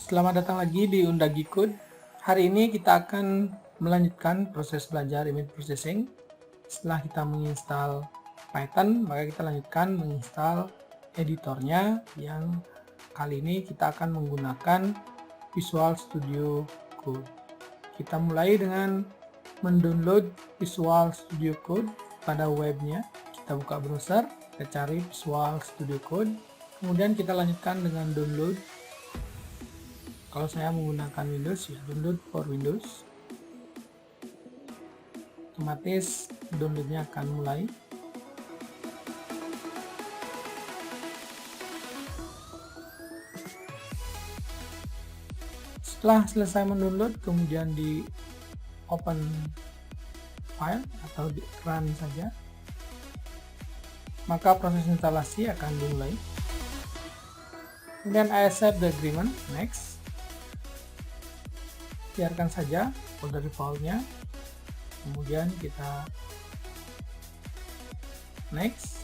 Selamat datang lagi di Undagi Code. Hari ini kita akan melanjutkan proses belajar image processing. Setelah kita menginstal Python, maka kita lanjutkan menginstal editornya yang kali ini kita akan menggunakan Visual Studio Code. Kita mulai dengan mendownload Visual Studio Code pada webnya. Kita buka browser, kita cari Visual Studio Code, kemudian kita lanjutkan dengan download. Kalau saya menggunakan Windows, ya download for Windows. Otomatis downloadnya akan mulai. Setelah selesai mendownload, kemudian di open file atau di run saja, maka proses instalasi akan dimulai. Kemudian I accept the agreement, next. Biarkan saja folder defaultnya, kemudian kita next,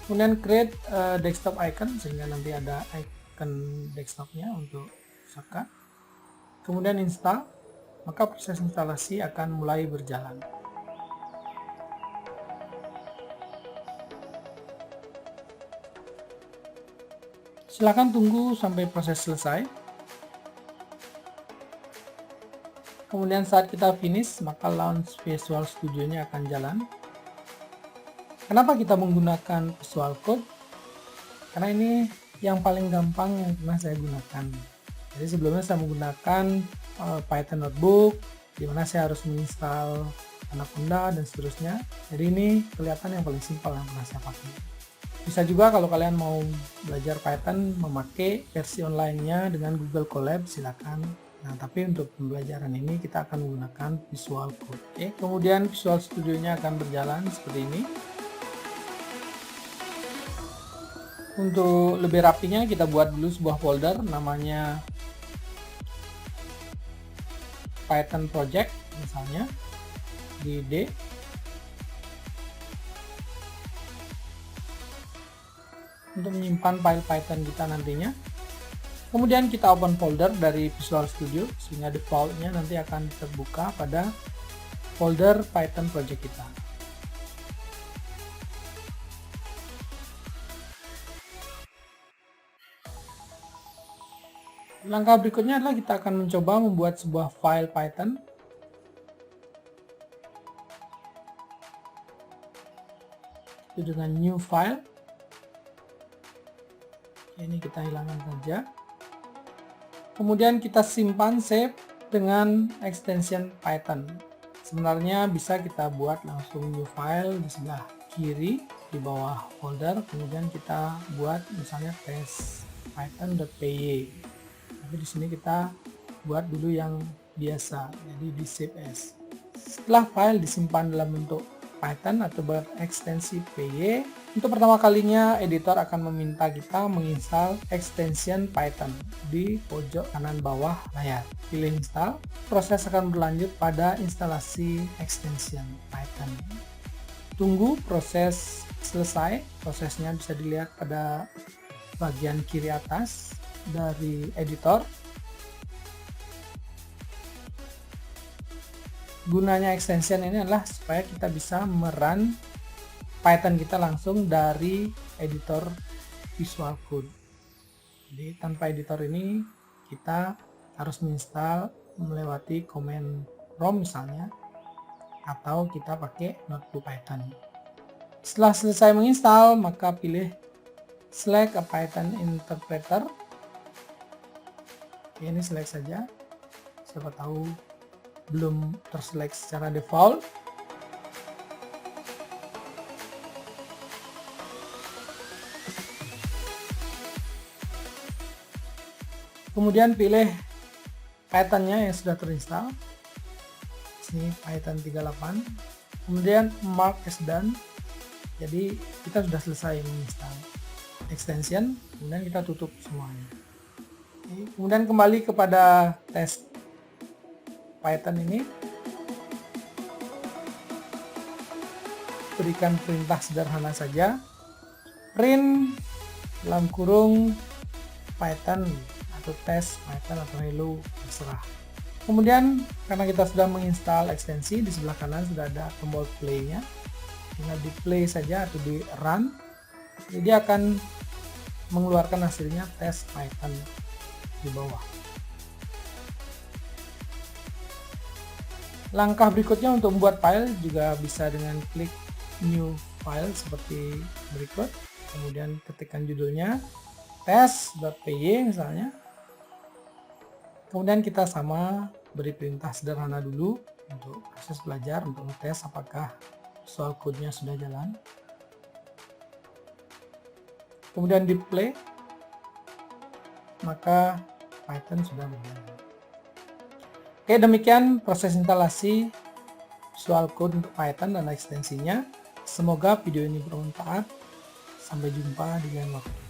kemudian create desktop icon sehingga nanti ada icon desktopnya untuk shortcut, kemudian install, maka proses instalasi akan mulai berjalan. Silakan tunggu sampai proses selesai. Kemudian saat kita finish, maka launch Visual Studio-nya akan jalan. Kenapa kita menggunakan Visual Code? Karena ini yang paling gampang yang pernah saya gunakan. Jadi sebelumnya saya menggunakan Python Notebook, di mana saya harus menginstal Anaconda dan seterusnya. Jadi ini kelihatan yang paling simpel yang pernah saya pakai. Bisa juga kalau kalian mau belajar Python memakai versi online-nya dengan Google Colab, silakan. Nah, tapi untuk pembelajaran ini kita akan menggunakan Visual Code. Oke, kemudian Visual Studio-nya akan berjalan seperti ini. Untuk lebih rapinya kita buat dulu sebuah folder namanya Python Project, misalnya di D. Untuk menyimpan file Python kita nantinya. Kemudian kita open folder dari Visual Studio sehingga defaultnya nanti akan terbuka pada folder Python project kita. Langkah berikutnya adalah kita akan mencoba membuat sebuah file Python. Itu dengan new file. Ini kita hilangkan saja. Kemudian kita simpan save dengan extension Python. Sebenarnya bisa kita buat langsung new file di sebelah kiri di bawah folder, kemudian kita buat misalnya test python.py. Tapi di sini kita buat dulu yang biasa, jadi di save as. Setelah file disimpan dalam bentuk Python atau berekstensi py, untuk pertama kalinya editor akan meminta kita menginstal extension Python di pojok kanan bawah layar. Pilih install, proses akan berlanjut pada instalasi extension Python. Tunggu proses selesai, prosesnya bisa dilihat pada bagian kiri atas dari editor. Gunanya extension ini adalah supaya kita bisa merun Python kita langsung dari editor Visual Code. Jadi tanpa editor ini kita harus menginstal melewati command prompt misalnya, atau kita pakai notebook Python. Setelah selesai menginstal, maka pilih select a Python interpreter. Oke, ini select saja. Siapa tahu belum terselect secara default. Kemudian pilih Python-nya yang sudah terinstall. Sini Python 38. Kemudian mark as done. Jadi kita sudah selesai menginstal extension. Kemudian kita tutup semuanya. Oke. Kemudian kembali kepada test Python ini. Berikan perintah sederhana saja. Print dalam kurung Python atau tes Python atau hello, terserah. Kemudian karena kita sudah menginstal ekstensi, di sebelah kanan sudah ada tombol play-nya. Tinggal di play saja atau di run. Jadi dia akan mengeluarkan hasilnya tes Python di bawah. Langkah berikutnya untuk membuat file juga bisa dengan klik new file seperti berikut. Kemudian ketikkan judulnya test.py misalnya. Kemudian kita sama beri perintah sederhana dulu untuk proses belajar, untuk ngetes apakah soal code-nya sudah jalan. Kemudian di play, maka Python sudah berjalan. Oke, demikian proses instalasi soal code untuk Python dan ekstensinya. Semoga video ini bermanfaat. Sampai jumpa di lain waktu.